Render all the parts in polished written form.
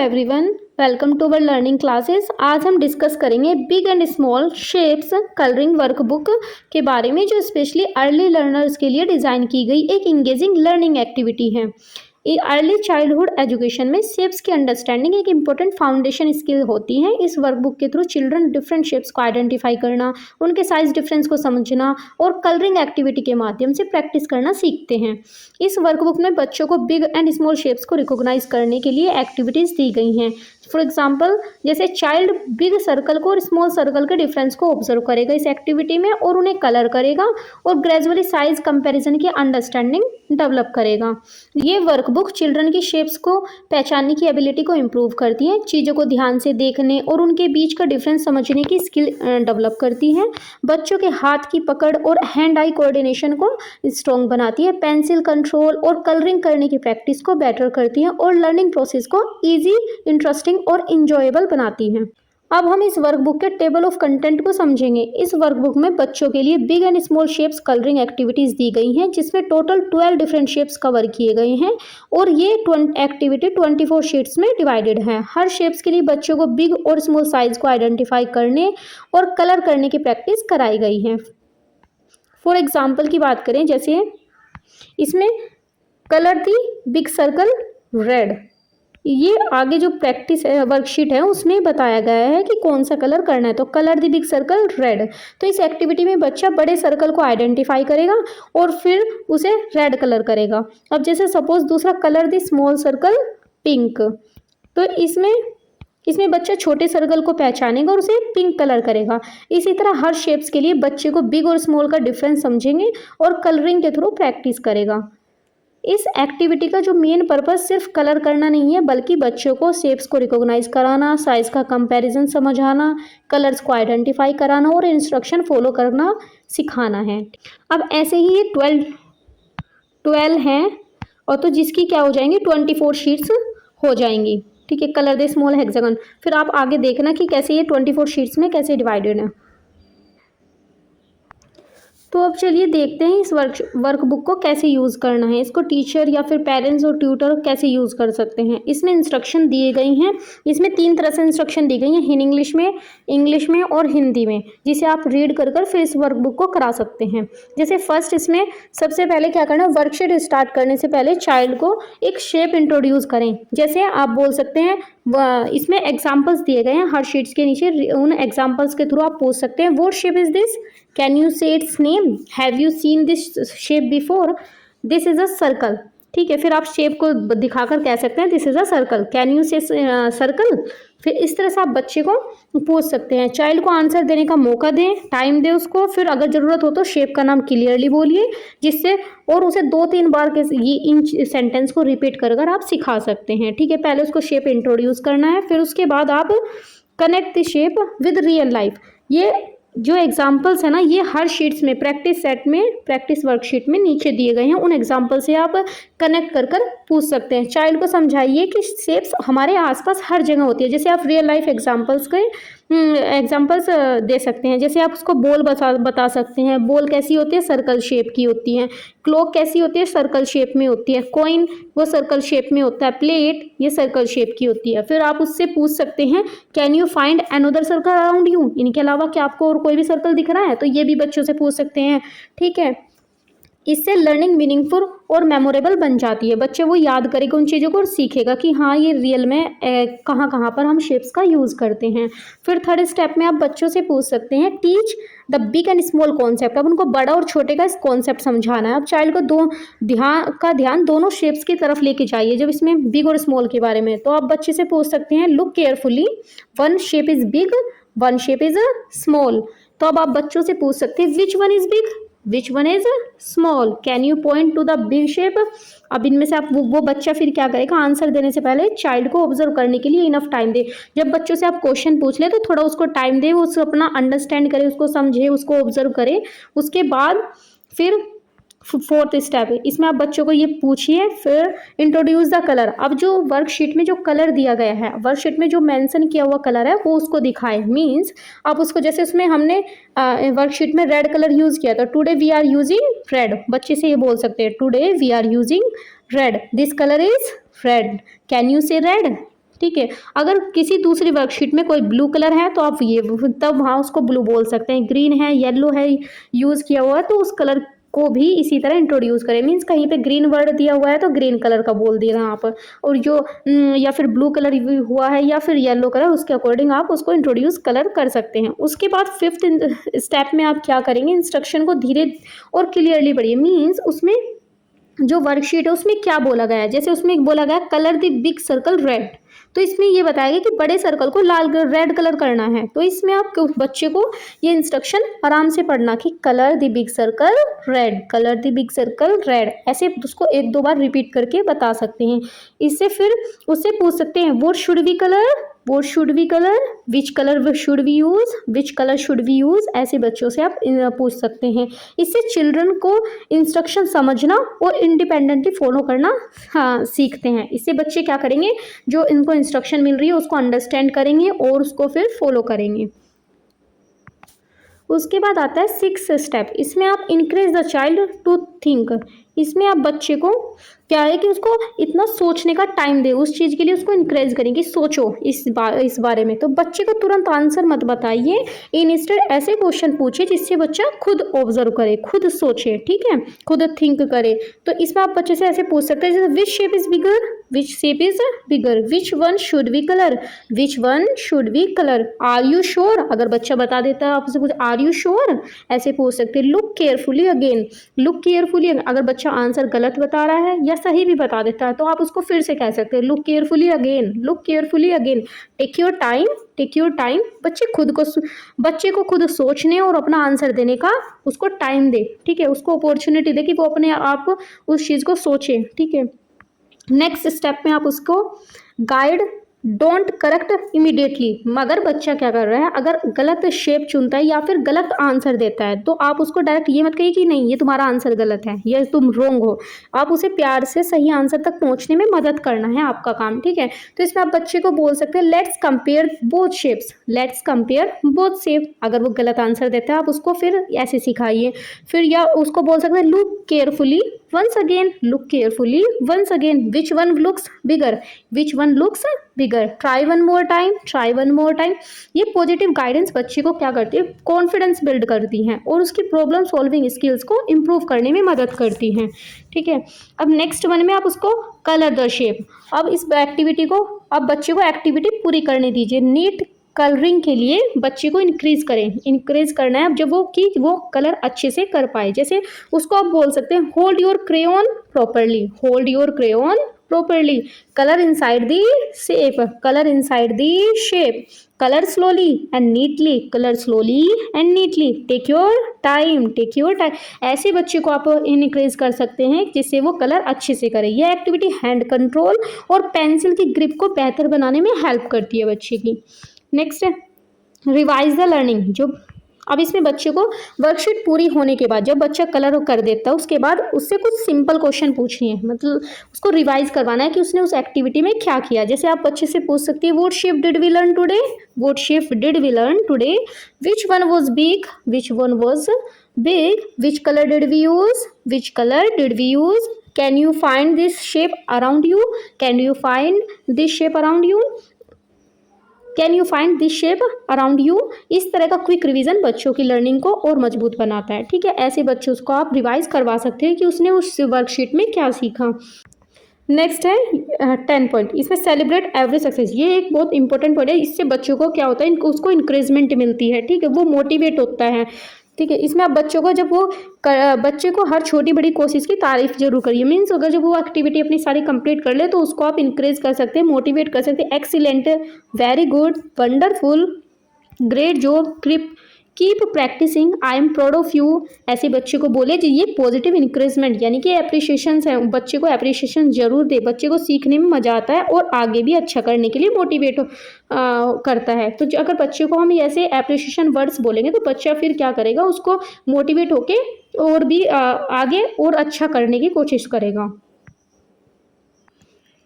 Everyone, welcome to our learning classes. आज हम discuss करेंगे big and small shapes colouring workbook के बारे में, जो स्पेशली अर्ली लर्नर्स के लिए डिज़ाइन की गई एक इंगेजिंग लर्निंग एक्टिविटी है। अर्ली चाइल्डहुड एजुकेशन में शेप्स की अंडरस्टैंडिंग एक इम्पोर्टेंट फाउंडेशन स्किल होती है। इस वर्कबुक के थ्रू चिल्ड्रन डिफरेंट शेप्स को आइडेंटिफाई करना, उनके साइज डिफरेंस को समझना और कलरिंग एक्टिविटी के माध्यम से प्रैक्टिस करना सीखते हैं। इस वर्कबुक में बच्चों को बिग एंड स्मॉल शेप्स को रिकॉग्नाइज करने के लिए एक्टिविटीज़ दी गई हैं। फॉर एग्जाम्पल, जैसे चाइल्ड बिग सर्कल को और स्मॉल सर्कल के डिफरेंस को ऑब्जर्व करेगा इस एक्टिविटी में और उन्हें कलर करेगा और ग्रेजुअली साइज कंपैरिजन की अंडरस्टैंडिंग डेवलप करेगा। ये वर्कबुक चिल्ड्रन की शेप्स को पहचानने की एबिलिटी को इम्प्रूव करती है, चीज़ों को ध्यान से देखने और उनके बीच का डिफरेंस समझने की स्किल डेवलप करती है। बच्चों के हाथ की पकड़ और हैंड आई कोऑर्डिनेशन को स्ट्रॉन्ग बनाती है, पेंसिल कंट्रोल और कलरिंग करने की प्रैक्टिस को बेटर करती है और लर्निंग प्रोसेस को ईजी, इंटरेस्टिंग और इंजॉयबल बनाती है। अब हम इस वर्कबुक के टेबल ऑफ कंटेंट को समझेंगे। इस वर्कबुक में बच्चों के लिए big and small shapes colouring activities दी गई हैं, जिसमें टोटल 12 डिफरेंट शेप्स कवर किए गए हैं और ये एक्टिविटी 24 शीट्स में डिवाइडेड है। हर शेप्स के लिए बच्चों को बिग और स्मॉल साइज को आइडेंटिफाई करने और कलर करने की प्रैक्टिस कराई गई है। फॉर एग्जाम्पल की बात करें, जैसे इसमें colour the big circle red, ये आगे जो प्रैक्टिस है वर्कशीट है उसमें बताया गया है कि कौन सा कलर करना है। तो colour the big circle red, तो इस एक्टिविटी में बच्चा बड़े सर्कल को आइडेंटिफाई करेगा और फिर उसे रेड कलर करेगा। अब जैसे सपोज दूसरा colour the small circle pink, तो इसमें बच्चा छोटे सर्कल को पहचानेगा और उसे पिंक कलर करेगा। इसी तरह हर शेप्स के लिए बच्चे को बिग और स्मॉल का डिफरेंस समझेंगे और कलरिंग के थ्रू प्रैक्टिस करेगा। इस एक्टिविटी का जो मेन पर्पस सिर्फ कलर करना नहीं है, बल्कि बच्चों को शेप्स को रिकॉग्नाइज कराना, साइज का कंपैरिजन समझाना, कलर्स को आइडेंटिफाई कराना और इंस्ट्रक्शन फॉलो करना सिखाना है। अब ऐसे ही ये 12 हैं और तो जिसकी क्या हो जाएंगी 24 शीट्स हो जाएंगी। ठीक है, कलर दे स्मॉल हेक्सागन। फिर आप आगे देखना कि कैसे ये 24 शीट्स में कैसे डिवाइडेड है। तो अब चलिए देखते हैं इस वर्कबुक को कैसे यूज़ करना है। इसको टीचर या फिर पेरेंट्स और ट्यूटर कैसे यूज़ कर सकते हैं। इसमें इंस्ट्रक्शन दिए गई हैं। इसमें 3 तरह से इंस्ट्रक्शन दी गई हैं, इंग्लिश में और हिंदी में, जिसे आप रीड कर फिर इस वर्कबुक को करा सकते हैं। जैसे फर्स्ट, इसमें सबसे पहले क्या करना है, वर्कशीट स्टार्ट करने से पहले चाइल्ड को एक शेप इंट्रोड्यूस करें। जैसे आप बोल सकते हैं, इसमें एग्जाम्पल्स दिए गए हैं हर शीट्स के नीचे, उन एग्जाम्पल्स के थ्रू आप पूछ सकते हैं, what shape is this, can you say its name, have you seen this shape before, this is a circle. ठीक है, फिर आप शेप को दिखाकर कह सकते हैं this is a circle, can you से सर्कल। फिर इस तरह से आप बच्चे को पूछ सकते हैं। चाइल्ड को आंसर देने का मौका दें, टाइम दें उसको, फिर अगर ज़रूरत हो तो शेप का नाम क्लियरली बोलिए, जिससे और उसे 2-3 बार ये इन सेंटेंस को रिपीट कर आप सिखा सकते हैं। ठीक है, पहले उसको शेप इंट्रोड्यूस करना है, फिर उसके बाद आप connect the shape with real life. ये जो एग्जाम्पल्स है ना, ये हर शीट्स में प्रैक्टिस वर्कशीट में नीचे दिए गए हैं। उन एग्जाम्पल से आप कनेक्ट कर पूछ सकते हैं। चाइल्ड को समझाइए कि शेप्स हमारे आसपास हर जगह होती है। जैसे आप रियल लाइफ एग्जाम्पल्स दे सकते हैं। जैसे आप उसको बॉल बता सकते हैं, बॉल कैसी होती है, सर्कल शेप की होती है। क्लॉक कैसी होती है, सर्कल शेप में होती है। कॉइन वो सर्कल शेप में होता है। प्लेट ये सर्कल शेप की होती है। फिर आप उससे पूछ सकते हैं, can you find another circle around you, इनके अलावा क्या आपको और कोई भी सर्कल दिख रहा है, तो ये भी बच्चों से पूछ सकते हैं। ठीक है, इससे लर्निंग मीनिंगफुल और मेमोरेबल बन जाती है। बच्चे वो याद करेगा उन चीज़ों को और सीखेगा कि हाँ, ये रियल में कहाँ पर हम शेप्स का यूज़ करते हैं। फिर थर्ड स्टेप में आप बच्चों से पूछ सकते हैं, teach the big and small concept. अब उनको बड़ा और छोटे का इस कॉन्सेप्ट समझाना है। अब चाइल्ड को ध्यान दोनों शेप्स की तरफ लेके जाइए जब इसमें बिग और स्मॉल के बारे में। तो आप बच्चे से पूछ सकते हैं, look carefully, one shape is big, one shape is small. तो अब आप बच्चों से पूछ सकते हैं, which one is big, which one is small, can you point two the big shape. अब इनमें से आप वो बच्चा फिर क्या करेगा, आंसर देने से पहले चाइल्ड को ऑब्जर्व करने के लिए इनफ टाइम दे। जब बच्चों से आप क्वेश्चन पूछ ले तो थोड़ा उसको टाइम दे, वो उसको अपना अंडरस्टैंड करे, उसको समझे, उसको ऑब्जर्व करे। उसके बाद फिर फोर्थ स्टेप है, इसमें आप बच्चों को ये पूछिए, फिर इंट्रोड्यूस द कलर। अब जो वर्कशीट में जो कलर दिया गया है, वर्कशीट में जो मेंशन किया हुआ कलर है वो उसको दिखाए। मींस आप उसको, जैसे उसमें हमने वर्कशीट में रेड कलर यूज़ किया, तो today we are using red, बच्चे से ये बोल सकते हैं, today we are using red, this colour is red, can you say red. ठीक है। अगर किसी दूसरी वर्कशीट में कोई ब्लू कलर है तो आप ये तब वहाँ उसको ब्लू बोल सकते हैं। ग्रीन है, येलो है यूज़ किया हुआ है तो उस कलर को भी इसी तरह इंट्रोड्यूस करें। मीन्स कहीं पे ग्रीन वर्ड दिया हुआ है तो ग्रीन कलर का बोल दिया आप, और जो या फिर ब्लू कलर हुआ है या फिर येलो कलर, उसके अकॉर्डिंग आप उसको इंट्रोड्यूस कलर कर सकते हैं। उसके बाद 5th स्टेप में आप क्या करेंगे, इंस्ट्रक्शन को धीरे और क्लियरली पढ़िए। मीन्स उसमें जो वर्कशीट है उसमें क्या बोला गया है, जैसे उसमें बोला गया colour the big circle red, तो इसमें ये बताया गया कि बड़े सर्कल को लाल रेड कलर करना है। तो इसमें आप बच्चे को ये इंस्ट्रक्शन आराम से पढ़ना कि colour the big circle red, colour the big circle red, ऐसे उसको 1-2 बार रिपीट करके बता सकते हैं। इससे फिर उससे पूछ सकते हैं what should we colour, what should we colour, which colour should we use, which colour should we use, ऐसे बच्चों से आप पूछ सकते हैं। इससे चिल्ड्रन को इंस्ट्रक्शन समझना और इंडिपेंडेंटली फॉलो करना सीखते हैं। इससे बच्चे क्या करेंगे, जो इनको इंस्ट्रक्शन मिल रही है उसको अंडरस्टैंड करेंगे और उसको फिर फॉलो करेंगे। उसके बाद आता है 6th स्टेप। इसमें आप encourage the child to think. इसमें आप बच्चे को क्या है कि उसको इतना सोचने का टाइम दे, उस चीज़ के लिए उसको इनकरेज करें कि सोचो इस बारे में। तो बच्चे को तुरंत आंसर मत बताइए, इंस्टेड ऐसे क्वेश्चन पूछिए जिससे बच्चा खुद ऑब्जर्व करे, खुद सोचे, ठीक है, खुद थिंक करे। तो इसमें आप बच्चे से ऐसे पूछ सकते हैं जैसे which shape is bigger, which shape is bigger, which one should we colour, which one should we colour, are you sure, अगर बच्चा बता देता है आपसे कुछ आर यू श्योर, ऐसे पूछ सकते हैं। Look carefully again, look carefully, अगर बच्चा आंसर गलत बता रहा है या सही भी बता देता है तो आप उसको फिर से कह सकते हैं look carefully again, look carefully again, take your time, take your time. बच्चे को खुद सोचने और अपना आंसर देने का उसको टाइम दे, ठीक है, उसको अपॉर्चुनिटी दे कि वो अपने आप उस चीज़ को सोचे, ठीक है। नेक्स्ट स्टेप में आप उसको गाइड, डोंट करेक्ट इमीडिएटली। मगर बच्चा क्या कर रहा है, अगर गलत शेप चुनता है या फिर गलत आंसर देता है तो आप उसको डायरेक्ट ये मत कहिए कि नहीं ये तुम्हारा आंसर गलत है, ये तुम रोंग हो। आप उसे प्यार से सही आंसर तक पहुंचने में मदद करना है आपका काम, ठीक है। तो इसमें आप बच्चे को बोल सकते हैं let's compare both shapes, let's compare both shape. अगर वो गलत आंसर देता है आप उसको फिर ऐसे सिखाइए। फिर या उसको बोल सकते हैं look carefully once again, look carefully once again, which one looks bigger, which one looks bigger, try one more time, try one more time. ये पॉजिटिव गाइडेंस बच्चे को क्या करती है, कॉन्फिडेंस बिल्ड करती हैं और उसकी प्रॉब्लम सॉल्विंग स्किल्स को इम्प्रूव करने में मदद करती हैं, ठीक है। अब नेक्स्ट वन में आप उसको कलर द शेप। अब इस एक्टिविटी को, अब बच्चे को एक्टिविटी पूरी करने दीजिए। नीट कलरिंग के लिए बच्चे को इंक्रीज करें, इंक्रेज करना है जब वो कलर अच्छे से कर पाए। जैसे उसको आप बोल सकते हैं hold your crayon properly, hold your crayon properly, colour inside the shape, colour inside the shape, colour slowly and neatly, colour slowly and neatly, take your time, take your time. ऐसे बच्चे को आप इनक्रेज कर सकते हैं जिससे वो कलर अच्छे से करे। यह एक्टिविटी हैंड कंट्रोल और पेंसिल की ग्रिप को बेहतर बनाने में हेल्प करती है बच्चे की। नेक्स्ट है रिवाइज द लर्निंग। जो अब इसमें बच्चे को वर्कशीट पूरी होने के बाद जब बच्चा कलर कर देता है उसके बाद उससे कुछ सिंपल क्वेश्चन पूछनी है, मतलब उसको रिवाइज करवाना है कि उसने उस एक्टिविटी में क्या किया। जैसे आप बच्चे से पूछ सकती है what shape did we learn today, what shape did we learn today, which one was big, which one was big, which colour did we use, which colour did we use, can you find this shape around you, can you find this shape around you, can you find this shape around you. इस तरह का quick revision बच्चों की learning को और मजबूत बनाता है, ठीक है। ऐसे बच्चों को आप रिवाइज करवा सकते हैं कि उसने उस वर्कशीट में क्या सीखा। नेक्स्ट है 10 पॉइंट। इसमें सेलिब्रेट एवरी सक्सेस, ये एक बहुत इंपॉर्टेंट पॉइंट है। इससे बच्चों को क्या होता है, उसको इंकरेजमेंट मिलती है, ठीक है, वो मोटिवेट होता है, ठीक है। इसमें आप बच्चों को बच्चे को हर छोटी बड़ी कोशिश की तारीफ जरूर करिए। मीन्स अगर जब वो एक्टिविटी अपनी सारी कंप्लीट कर ले तो उसको आप इंकरेज कर सकते हैं, मोटिवेट कर सकते हैं। Excellent, very good, wonderful, great job, keep practising, I am proud of you. ऐसे बच्चे को बोले जी, ये पॉजिटिव इंकरेजमेंट यानी कि अप्रिशिएशन है। बच्चे को अप्रिशिएशन जरूर दे, बच्चे को सीखने में मजा आता है और आगे भी अच्छा करने के लिए मोटिवेट करता है। तो अगर बच्चे को हम ऐसे अप्रिशिएशन वर्ड्स बोलेंगे तो बच्चा फिर क्या करेगा, उसको मोटिवेट होके और भी आगे और अच्छा करने की कोशिश करेगा।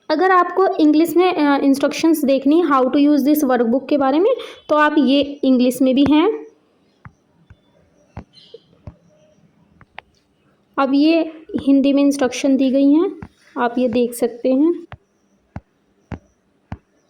अगर आपको इंग्लिश में इंस्ट्रक्शंस देखनी how to use this workbook के बारे में तो आप ये इंग्लिश में भी हैं। अब ये हिंदी में इंस्ट्रक्शन दी गई हैं, आप ये देख सकते हैं।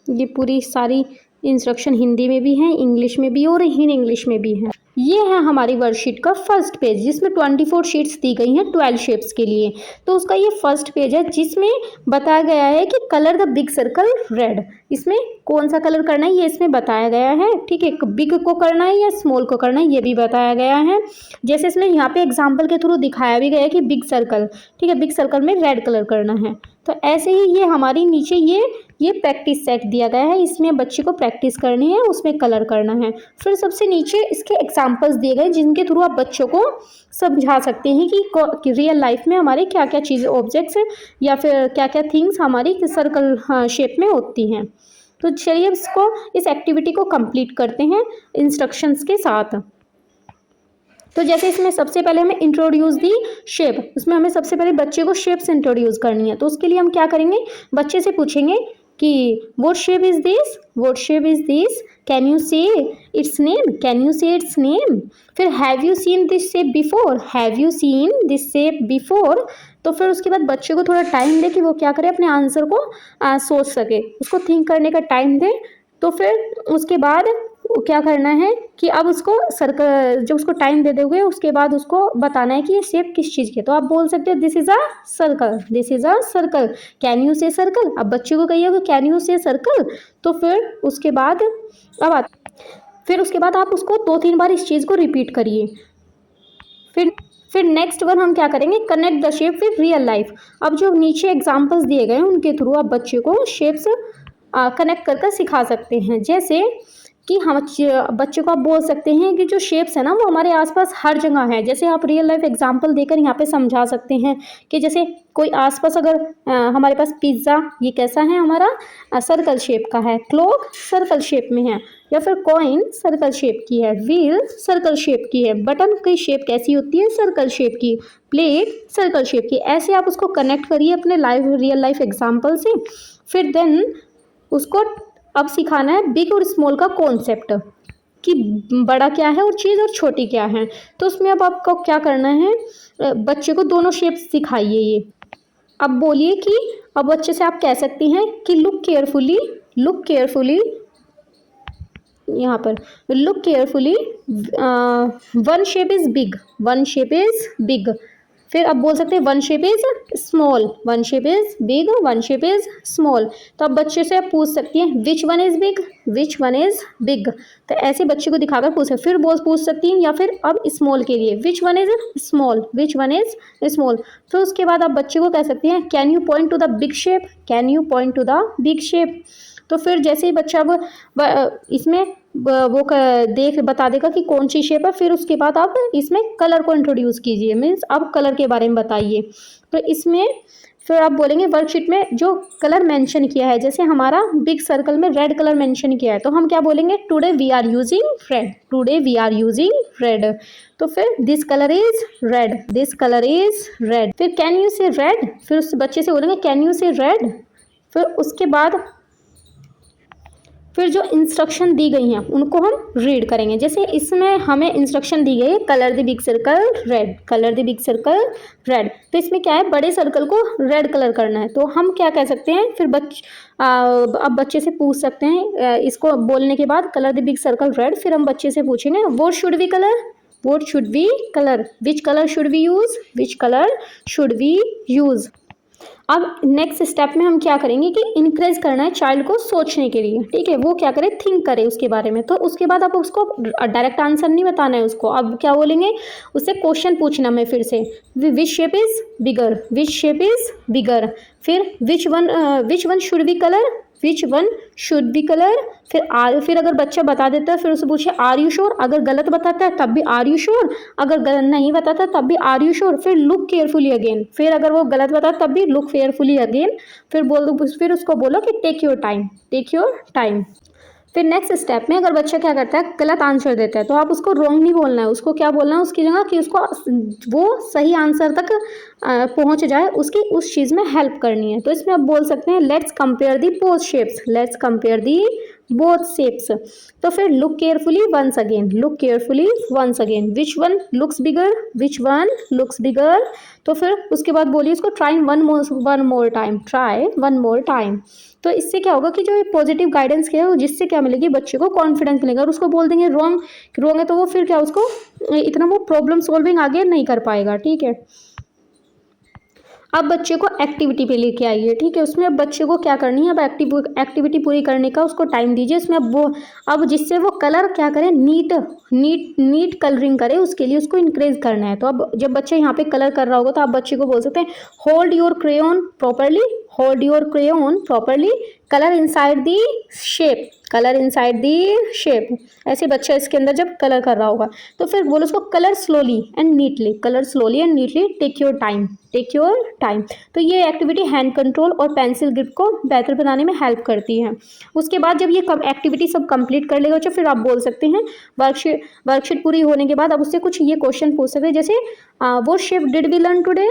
ये पूरी सारी इंस्ट्रक्शन हिंदी में भी है, इंग्लिश में भी और हिंदी इंग्लिश में भी है। ये है हमारी वर्कशीट का फर्स्ट पेज जिसमें 24 शीट्स दी गई हैं 12 शेप्स के लिए। तो उसका ये फर्स्ट पेज है जिसमें बताया गया है कि colour the big circle red. इसमें कौन सा कलर करना है ये इसमें बताया गया है, ठीक है। बिग को करना है या स्मॉल को करना है ये भी बताया गया है। जैसे इसमें यहाँ पे एग्जाम्पल के थ्रू दिखाया भी गया है कि बिग सर्कल, ठीक है, बिग सर्कल में रेड कलर करना है। तो ऐसे ही ये हमारी नीचे ये प्रैक्टिस सेट दिया गया है, इसमें बच्चे को प्रैक्टिस करनी है, उसमें कलर करना है। फिर सबसे नीचे इसके एग्जाम्पल्स दिए गए जिनके थ्रू आप बच्चों को समझा सकते हैं कि रियल लाइफ में हमारे क्या क्या चीज़ें, ऑब्जेक्ट्स या फिर क्या क्या थिंग्स हमारी सर्कल शेप में होती हैं। तो चलिए इस एक्टिविटी को कंप्लीट करते हैं इंस्ट्रक्शंस के साथ। तो जैसे इसमें सबसे पहले हमें इंट्रोड्यूस दी शेप, उसमें हमें सबसे पहले बच्चे को शेप्स इंट्रोड्यूस करनी है। तो उसके लिए हम क्या करेंगे, बच्चे से पूछेंगे कि what shape is this, what shape is this, can you say its name, can you say its name. फिर have you seen this shape before, have you seen this shape before. तो फिर उसके बाद बच्चे को थोड़ा टाइम दे कि वो क्या करे, अपने आंसर को सोच सके, उसको थिंक करने का टाइम दे। तो फिर उसके बाद क्या करना है कि अब उसको सर्कल, जब उसको टाइम दे दोगे उसके बाद उसको बताना है कि ये शेप किस चीज़ की है। तो आप बोल सकते हो this is a circle, this is a circle, can you से सर्कल। अब बच्चे को कहिएगा कैन यू से सर्कल। तो फिर उसके बाद आप उसको 2-3 बार इस चीज़ को रिपीट करिए। फिर नेक्स्ट वन हम क्या करेंगे, connect the shape with real life. अब जो नीचे एग्जाम्पल्स दिए गए हैं उनके थ्रू आप बच्चे को शेप्स कनेक्ट कर सिखा सकते हैं। जैसे कि हम बच्चे को आप बोल सकते हैं कि जो शेप्स है ना वो हमारे आसपास हर जगह है। जैसे आप रियल लाइफ एग्जांपल देकर यहाँ पे समझा सकते हैं कि जैसे कोई आसपास अगर हमारे पास पिज़्ज़ा, ये कैसा है हमारा, सर्कल शेप का है, क्लॉक सर्कल शेप में है, या फिर कॉइन सर्कल शेप की है, व्हील सर्कल शेप की है, बटन की शेप कैसी होती है, सर्कल शेप की, प्लेट सर्कल शेप की। ऐसे आप उसको कनेक्ट करिए अपने रियल लाइफ एग्जाम्पल से। फिर देन उसको अब सिखाना है बिग और स्मॉल का कॉन्सेप्ट, कि बड़ा क्या है और चीज़ और छोटी क्या है। तो उसमें अब आपको क्या करना है, बच्चे को दोनों शेप्स सिखाइए ये। अब बोलिए कि अब बच्चे से आप कह सकती हैं कि लुक केयरफुली, लुक केयरफुली, यहाँ पर look carefully, one shape is big, one shape is big. फिर अब बोल सकते हैं one shape is small, one shape is big, one shape is small. तो अब बच्चे से आप पूछ सकती हैं which one is big, which one is big. तो ऐसे बच्चे को दिखाकर फिर पूछ सकती हैं, या फिर अब स्मॉल के लिए which one is small, which one is small. तो उसके बाद आप बच्चे को कह सकती हैं can you point two the big shape, can you point two the big shape. तो फिर जैसे ही बच्चा अब इसमें वो बता देगा कि कौन सी शेप है, फिर उसके बाद आप इसमें कलर को इंट्रोड्यूस कीजिए, मीन्स अब कलर के बारे में बताइए। तो इसमें फिर आप बोलेंगे वर्कशीट में जो कलर मेंशन किया है, जैसे हमारा बिग सर्कल में रेड कलर मेंशन किया है, तो हम क्या बोलेंगे, today we are using red, today we are using red. तो फिर this colour is red, this colour is red. फिर कैन यू से रेड, फिर उस बच्चे से बोलेंगे कैन यू से रेड। फिर उसके बाद फिर जो इंस्ट्रक्शन दी गई हैं उनको हम रीड करेंगे। जैसे इसमें हमें इंस्ट्रक्शन दी गई है colour the big circle red, colour the big circle red. तो इसमें क्या है, बड़े सर्कल को रेड कलर करना है। तो हम क्या कह सकते हैं, फिर अब बच्चे से पूछ सकते हैं इसको बोलने के बाद colour the big circle red. फिर हम बच्चे से पूछेंगे what should we colour, what should we colour, which colour should we use, which colour should we use. अब नेक्स्ट स्टेप में हम क्या करेंगे कि इनक्रेज करना है चाइल्ड को सोचने के लिए, ठीक है, वो क्या करे, थिंक करे उसके बारे में। तो उसके बाद आप उसको डायरेक्ट आंसर नहीं बताना है उसको, अब क्या बोलेंगे, उससे क्वेश्चन पूछना में फिर से which shape is bigger, which shape is bigger. फिर which one should be colour, which one should be colour. फिर अगर बच्चा बता देता है फिर उससे पूछे आर यू श्योर, अगर गलत बताता है तब भी आर यू श्योर, अगर गलत नहीं बताता तब भी आर यू श्योर। फिर लुक केयरफुली अगेन, फिर अगर वो गलत बताता तब भी लुक केयरफुली अगेन। फिर उसको बोलो कि take your time, take your time. फिर नेक्स्ट स्टेप में अगर बच्चा क्या करता है, गलत आंसर देता है, तो आप उसको रॉन्ग नहीं बोलना है, उसको क्या बोलना है उसकी जगह कि उसको वो सही आंसर तक पहुंच जाए, उसकी उस चीज़ में हेल्प करनी है। तो इसमें आप बोल सकते हैं let's compare the both shapes, let's compare the both shapes. तो फिर look carefully once again, look carefully once again, which one looks bigger, which one looks bigger. तो फिर उसके बाद बोलिए इसको try one more time, try one more time. तो इससे क्या होगा कि जो पॉजिटिव गाइडेंस क्या है जिससे क्या मिलेगी, बच्चे को कॉन्फिडेंस मिलेगा। और उसको बोल देंगे रॉन्ग, रॉन्ग है तो वो फिर क्या उसको इतना वो प्रॉब्लम सॉल्विंग आगे नहीं कर पाएगा। ठीक है, अब बच्चे को एक्टिविटी पे लेके आइए। ठीक है, उसमें अब बच्चे को क्या करनी है, अब एक्टिविटी पूरी करने का उसको टाइम दीजिए। इसमें अब जिससे वो कलर क्या करे, नीट कलरिंग करे, उसके लिए उसको इंकरेज करना है। तो अब जब बच्चा यहाँ पे कलर कर रहा होगा तो आप बच्चे को बोल सकते हैं hold your crayon properly, hold your crayon properly, colour inside the shape, colour inside the shape. ऐसे बच्चा इसके अंदर जब कलर कर रहा होगा तो फिर बोलो उसको colour slowly and neatly, colour slowly and neatly, take your time, take your time. तो ये एक्टिविटी हैंड कंट्रोल और पेंसिल ग्रिप को बेहतर बनाने में हेल्प करती है। उसके बाद जब ये एक्टिविटी सब कंप्लीट कर लेगा फिर आप बोल सकते हैं वर्कशीट पूरी होने के बाद अब उससे कुछ ये क्वेश्चन पूछ सकते हैं, जैसे what shape did we learn today,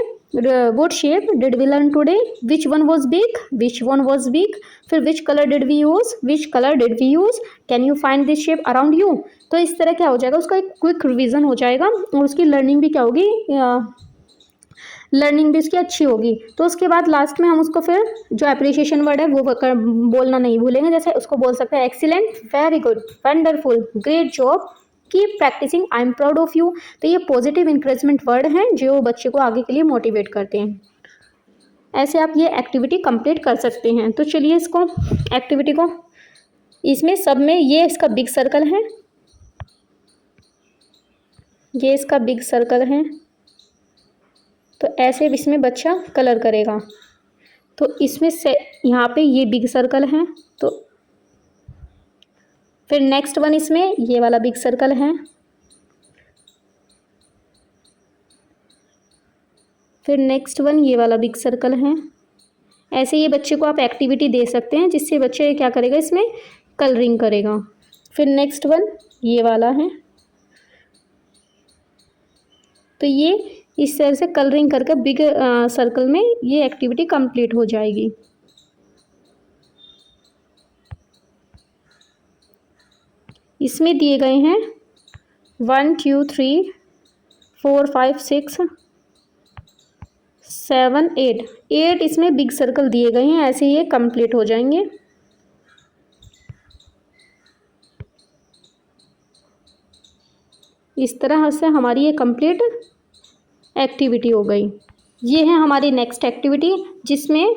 what shape did we learn today, which one was big, which one was big, फिर which color did we use, which color did we use, can you find this shape around you। तो इस तरह क्या हो जाएगा, उसका एक quick revision हो जाएगा और उसकी लर्निंग भी क्या होगी, लर्निंग भी उसकी अच्छी होगी। तो उसके बाद लास्ट में हम उसको फिर जो अप्रिसिएशन वर्ड है वो बोलना नहीं भूलेंगे। जैसे उसको बोल सकते हैं excellent, very good, wonderful, great job, keep practising, I am proud of you. तो ये पॉजिटिव इंकरेजमेंट वर्ड हैं जो बच्चे को आगे के लिए मोटिवेट करते हैं। ऐसे आप ये एक्टिविटी कंप्लीट कर सकते हैं। तो चलिए इसको एक्टिविटी को, इसमें सब में ये इसका बिग सर्कल है, ये इसका बिग सर्कल है। तो ऐसे इसमें बच्चा कलर करेगा। तो इसमें से यहाँ पे ये बिग सर्कल है, तो फिर नेक्स्ट वन इसमें ये वाला बिग सर्कल है, फिर नेक्स्ट वन ये वाला बिग सर्कल है। ऐसे ये बच्चे को आप एक्टिविटी दे सकते हैं जिससे बच्चे क्या करेगा, इसमें कलरिंग करेगा। फिर नेक्स्ट वन ये वाला है, तो ये इस तरह से कलरिंग करके बिग सर्कल में ये एक्टिविटी कंप्लीट हो जाएगी। इसमें दिए गए हैं 1 2 3 4 5 6 7 8 इसमें बिग सर्कल दिए गए हैं। ऐसे ये कंप्लीट हो जाएंगे। इस तरह से हमारी ये कंप्लीट एक्टिविटी हो गई। ये है हमारी नेक्स्ट एक्टिविटी, जिसमें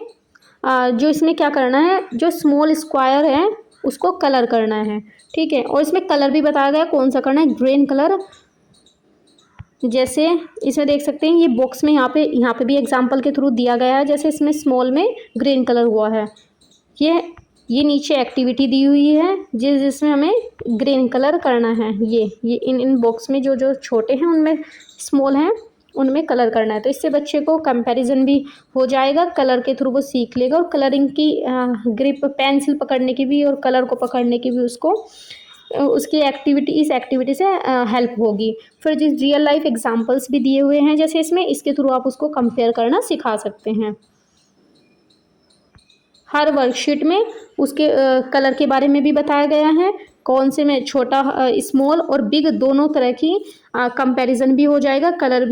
जो इसमें क्या करना है, जो स्मॉल स्क्वायर है उसको कलर करना है। ठीक है, और इसमें कलर भी बताया गया कौन सा करना है, ग्रीन कलर। जैसे इसमें देख सकते हैं ये बॉक्स में यहाँ पे भी एग्जांपल के थ्रू दिया गया है। जैसे इसमें स्मॉल में ग्रीन कलर हुआ है, ये नीचे एक्टिविटी दी हुई है जिसमें हमें ग्रीन कलर करना है। ये इन बॉक्स में जो छोटे हैं उनमें स्मॉल हैं उनमें कलर करना है। तो इससे बच्चे को कंपैरिजन भी हो जाएगा, कलर के थ्रू वो सीख लेगा और कलरिंग की ग्रिप, पेंसिल पकड़ने की भी और कलर को पकड़ने की भी उसको उसकी इस एक्टिविटी से हेल्प होगी। फिर जिस रियल लाइफ एग्जांपल्स भी दिए हुए हैं जैसे इसमें, इसके थ्रू आप उसको कंपेयर करना सिखा सकते हैं। हर वर्कशीट में उसके कलर के बारे में भी बताया गया है, कौन से में छोटा, स्मॉल और बिग दोनों तरह की कंपैरिजन भी हो जाएगा, कलर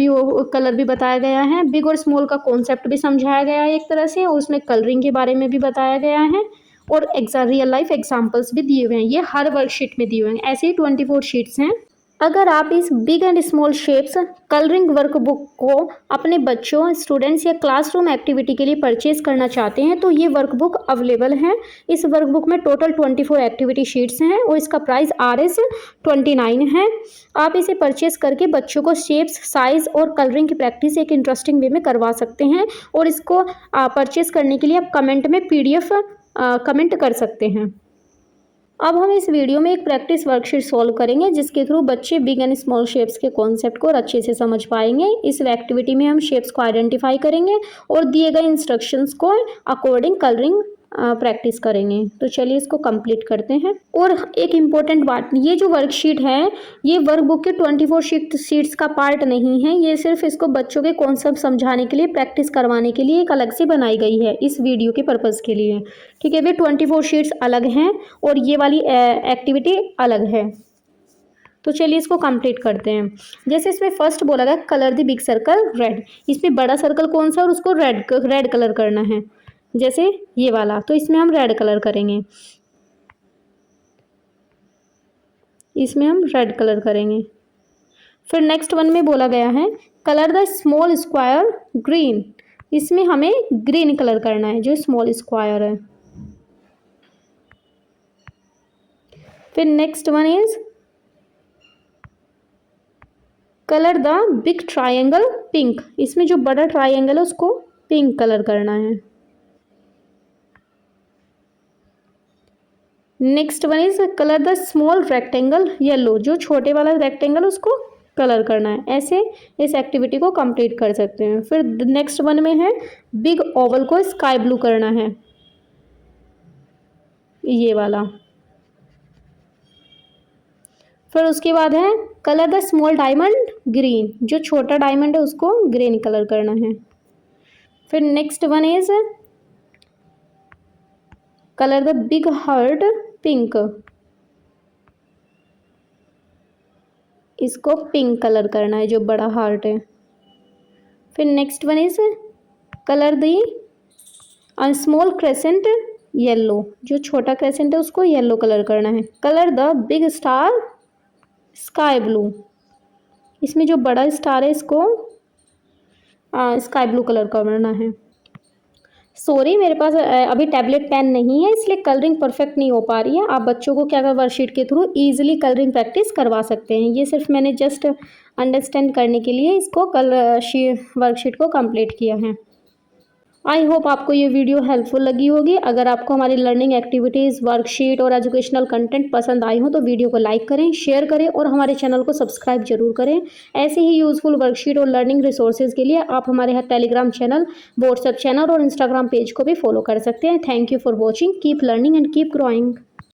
भी बताया गया है। बिग और स्मॉल का कॉन्सेप्ट भी समझाया गया है एक तरह से, और उसमें कलरिंग के बारे में भी बताया गया है और रियल लाइफ एग्जांपल्स भी दिए हुए हैं। ये हर वर्कशीट में दिए हुए हैं। ऐसे ही 24 शीट्स हैं। अगर आप इस big and small shapes colouring workbook को अपने बच्चों, स्टूडेंट्स या क्लासरूम एक्टिविटी के लिए परचेज करना चाहते हैं तो ये वर्कबुक अवेलेबल है। इस वर्कबुक में टोटल 24 एक्टिविटी शीट्स हैं और इसका प्राइस Rs29 है। आप इसे परचेज करके बच्चों को शेप्स, साइज और कलरिंग की प्रैक्टिस एक इंटरेस्टिंग वे में करवा सकते हैं। और इसको परचेज करने के लिए आप कमेंट में PDF कमेंट कर सकते हैं। अब हम इस वीडियो में एक प्रैक्टिस वर्कशीट सॉल्व करेंगे जिसके थ्रू बच्चे बिग एंड स्मॉल शेप्स के कॉन्सेप्ट को और अच्छे से समझ पाएंगे। इस एक्टिविटी में हम शेप्स को आइडेंटिफाई करेंगे और दिए गए इंस्ट्रक्शंस को अकॉर्डिंग कलरिंग प्रैक्टिस करेंगे। तो चलिए इसको कंप्लीट करते हैं। और एक इम्पोर्टेंट बात, ये जो वर्कशीट है ये वर्कबुक के 24 शीट्स का पार्ट नहीं है, ये सिर्फ इसको बच्चों के कॉन्सेप्ट समझाने के लिए, प्रैक्टिस करवाने के लिए एक अलग से बनाई गई है इस वीडियो के पर्पज़ के लिए। ठीक है, वे 24 शीट्स अलग हैं और ये वाली एक्टिविटी अलग है। तो चलिए इसको कंप्लीट करते हैं। जैसे इसमें फर्स्ट बोला गया colour the big circle red, इसमें बड़ा सर्कल कौन सा और उसको रेड कलर करना है, जैसे ये वाला, तो इसमें हम रेड कलर करेंगे, इसमें हम रेड कलर करेंगे। फिर नेक्स्ट वन में बोला गया है colour the small square green, इसमें हमें ग्रीन कलर करना है जो स्मॉल स्क्वायर है। फिर next one is colour the big triangle pink, इसमें जो बड़ा ट्रायंगल है उसको पिंक कलर करना है। Next one is colour the small rectangle yellow, जो छोटे वाला रेक्टेंगल उसको कलर करना है। ऐसे इस एक्टिविटी को कंप्लीट कर सकते हैं। फिर नेक्स्ट वन में है बिग ओवल को स्काई ब्लू करना है, ये वाला। फिर उसके बाद है colour the small diamond green, जो छोटा डायमंड है उसको ग्रीन कलर करना है। फिर next one is colour the big heart pink, इसको पिंक कलर करना है जो बड़ा हार्ट है। फिर next one is colour the small crescent yellow, जो छोटा क्रेसेंट है उसको येलो कलर करना है। Colour the big star sky blue, इसमें जो बड़ा स्टार है इसको स्काई ब्लू कलर करना है। सॉरी, मेरे पास अभी टैबलेट पेन नहीं है इसलिए कलरिंग परफेक्ट नहीं हो पा रही है। आप बच्चों को क्या कर वर्कशीट के थ्रू ईजिली कलरिंग प्रैक्टिस करवा सकते हैं। ये सिर्फ मैंने जस्ट अंडरस्टैंड करने के लिए इसको वर्कशीट को कंप्लीट किया है। आई होप आपको ये वीडियो हेल्पफुल लगी होगी। अगर आपको हमारी लर्निंग एक्टिविटीज़, वर्कशीट और एजुकेशनल कंटेंट पसंद आई हो तो वीडियो को लाइक करें, शेयर करें और हमारे चैनल को सब्सक्राइब जरूर करें। ऐसे ही यूज़फुल वर्कशीट और लर्निंग रिसोर्सेज के लिए आप हमारे टेलीग्राम चैनल, व्हाट्सएप चैनल और इंस्टाग्राम पेज को भी फॉलो कर सकते हैं। Thank you for watching. Keep learning and keep growing.